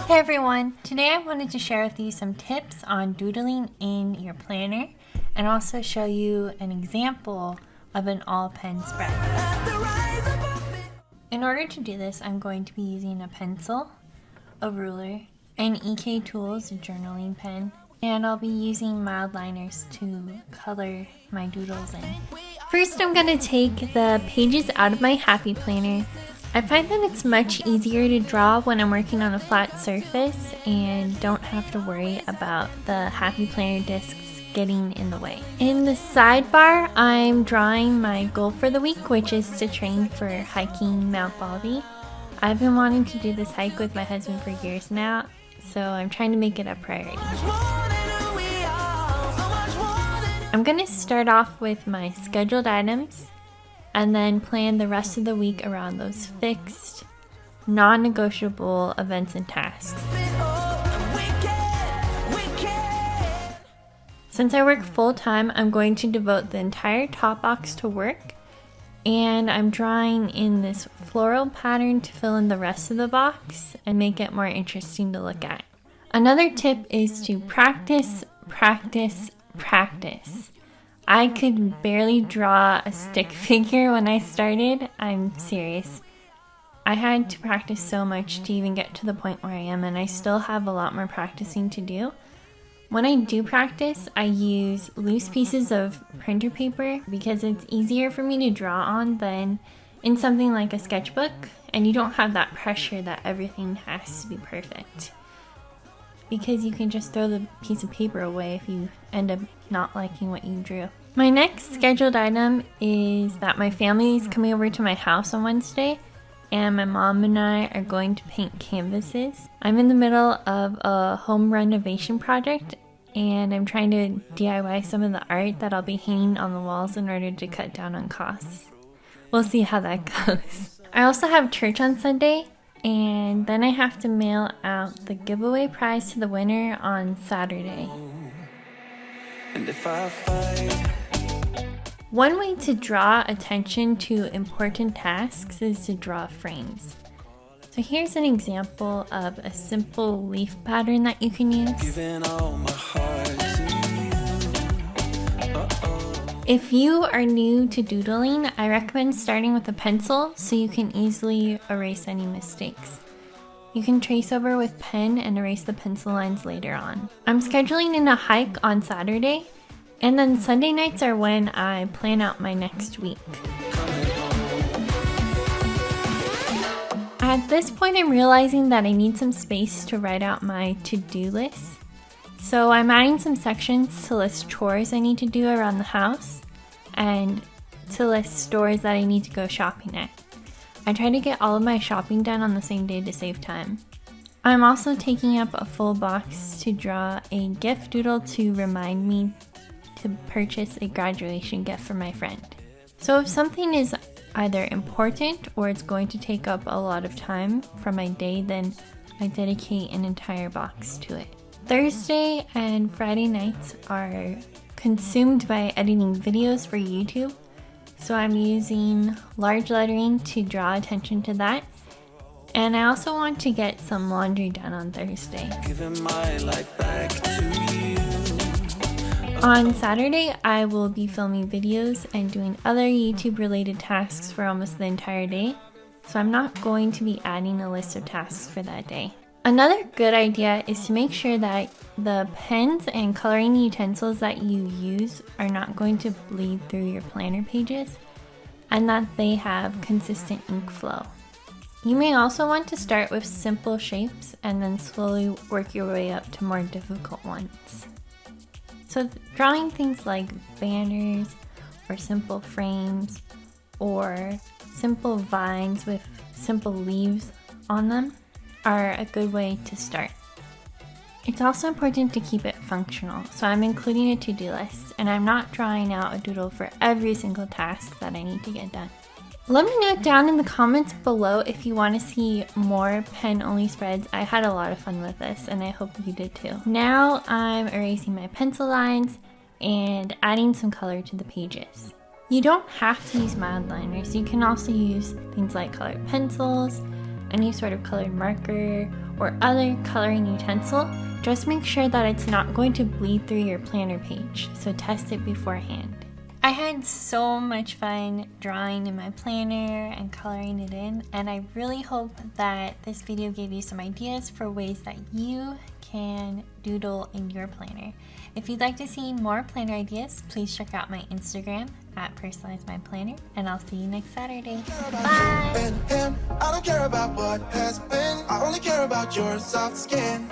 Hey everyone! Today I wanted to share with you some tips on doodling in your planner and also show you an example of an all pen spread. In order to do this, I'm going to be using a pencil, a ruler, an EK Tools journaling pen, and I'll be using mild liners to color my doodles in. First, I'm going to take the pages out of my Happy Planner. I find that it's much easier to draw when I'm working on a flat surface and don't have to worry about the Happy Planner discs getting in the way. In the sidebar, I'm drawing my goal for the week, which is to train for hiking Mount Baldy. I've been wanting to do this hike with my husband for years now, so I'm trying to make it a priority. I'm going to start off with my scheduled items and then plan the rest of the week around those fixed, non-negotiable events and tasks. Since I work full-time, I'm going to devote the entire top box to work, and I'm drawing in this floral pattern to fill in the rest of the box and make it more interesting to look at. Another tip is to practice, practice, practice. I could barely draw a stick figure when I started. I'm serious. I had to practice so much to even get to the point where I am, and I still have a lot more practicing to do. When I do practice, I use loose pieces of printer paper because it's easier for me to draw on than in something like a sketchbook, and you don't have that pressure that everything has to be perfect. Because you can just throw the piece of paper away if you end up not liking what you drew. My next scheduled item is that my family is coming over to my house on Wednesday, and my mom and I are going to paint canvases. I'm in the middle of a home renovation project, and I'm trying to DIY some of the art that I'll be hanging on the walls in order to cut down on costs. We'll see how that goes. I also have church on Sunday, and then I have to mail out the giveaway prize to the winner on Saturday. And if I fight. One way to draw attention to important tasks is to draw frames. So here's an example of a simple leaf pattern that you can use. If you are new to doodling, I recommend starting with a pencil so you can easily erase any mistakes. You can trace over with pen and erase the pencil lines later on. I'm scheduling in a hike on Saturday, and then Sunday nights are when I plan out my next week. At this point, I'm realizing that I need some space to write out my to-do list. So I'm adding some sections to list chores I need to do around the house and to list stores that I need to go shopping at. I try to get all of my shopping done on the same day to save time. I'm also taking up a full box to draw a gift doodle to remind me to purchase a graduation gift for my friend. So if something is either important or it's going to take up a lot of time from my day, then I dedicate an entire box to it. Thursday and Friday nights are consumed by editing videos for YouTube, so I'm using large lettering to draw attention to that. And I also want to get some laundry done on Thursday. On Saturday, I will be filming videos and doing other YouTube related tasks for almost the entire day, so I'm not going to be adding a list of tasks for that day. Another good idea is to make sure that the pens and coloring utensils that you use are not going to bleed through your planner pages and that they have consistent ink flow. You may also want to start with simple shapes and then slowly work your way up to more difficult ones. So drawing things like banners or simple frames or simple vines with simple leaves on them are a good way to start. It's also important to keep it functional, so I'm including a to-do list and I'm not drawing out a doodle for every single task that I need to get done. Let me know down in the comments below if you want to see more pen-only spreads. I had a lot of fun with this and I hope you did too. Now I'm erasing my pencil lines and adding some color to the pages. You don't have to use mild liners. You can also use things like colored pencils, any sort of colored marker or other coloring utensil, just make sure that it's not going to bleed through your planner page, so test it beforehand. I had so much fun drawing in my planner and coloring it in, and I really hope that this video gave you some ideas for ways that you can doodle in your planner. If you'd like to see more planner ideas, please check out my Instagram at personalizemyplanner, and I'll see you next Saturday. Bye! I don't care about what has been, I only care about your soft skin.